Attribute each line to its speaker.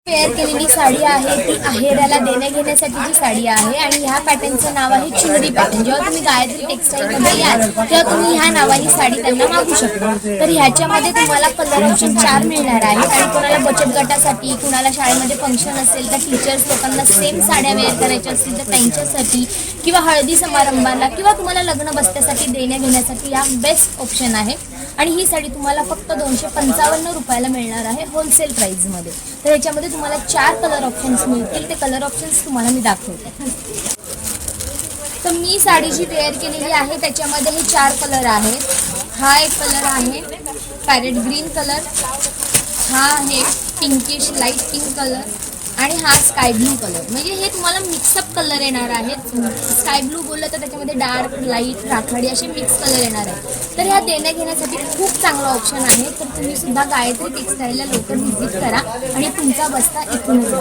Speaker 1: Wear केलेली साडी आहे ती आहेराला देण्या घेण्यासाठीची साडी आहे आणि ह्या पॅटर्नचं नाव आहे चुनरी पॅटर्न। जेव्हा तुम्ही गायत्री टेक्सटाईलमध्ये याल तेव्हा तुम्ही ह्या नावाने साडी त्यांना मागू शकता। तर ह्याच्यामध्ये तुम्हाला कलर ऑप्शन 4 मिळणार आहेत आणि कोणाला बचत गटासाठी, कुणाला शाळेमध्ये फंक्शन असेल तर टीचर्स लोकांना सेम साड्या वेअर करायच्या असतील तर त्यांच्यासाठी, किंवा हळदी समारंभाला किंवा तुम्हाला लग्न बसत्यासाठी देण्या घेण्यासाठी या बेस्ट ऑप्शन आहे। आणि ही साडी तुम्हाला फक्त 255 रुपयाला मिळणार आहे होलसेल प्राइसमध्ये। तर ह्याच्यामध्ये तुम्हाला 4 कलर ऑप्शन्स मिळतील। ते कलर ऑप्शन्स तुम्हाला मी दाखवते। तर मी साडी जी वेअर केलेली आहे त्याच्यामध्ये हे 4 कलर आहेत। हा एक कलर आहे पॅरेट ग्रीन कलर, हा आहे पिंकिश लाईट पिंक कलर आणि हा स्काय ब्लू कलर। म्हणजे हे तुम्हाला मिक्सअप कलर येणार आहेत। स्काय ब्लू बोललं तर त्याच्यामध्ये डार्क, लाईट, राखाडी असे मिक्स कलर येणार आहेत। तर ह्या देण्या घेण्यासाठी खूप चांगला ऑप्शन आहे। तर तुम्ही सुद्धा गायत्री टेक्सटाईलला लवकर व्हिजिट करा आणि तुमचा बस्ता इथूनच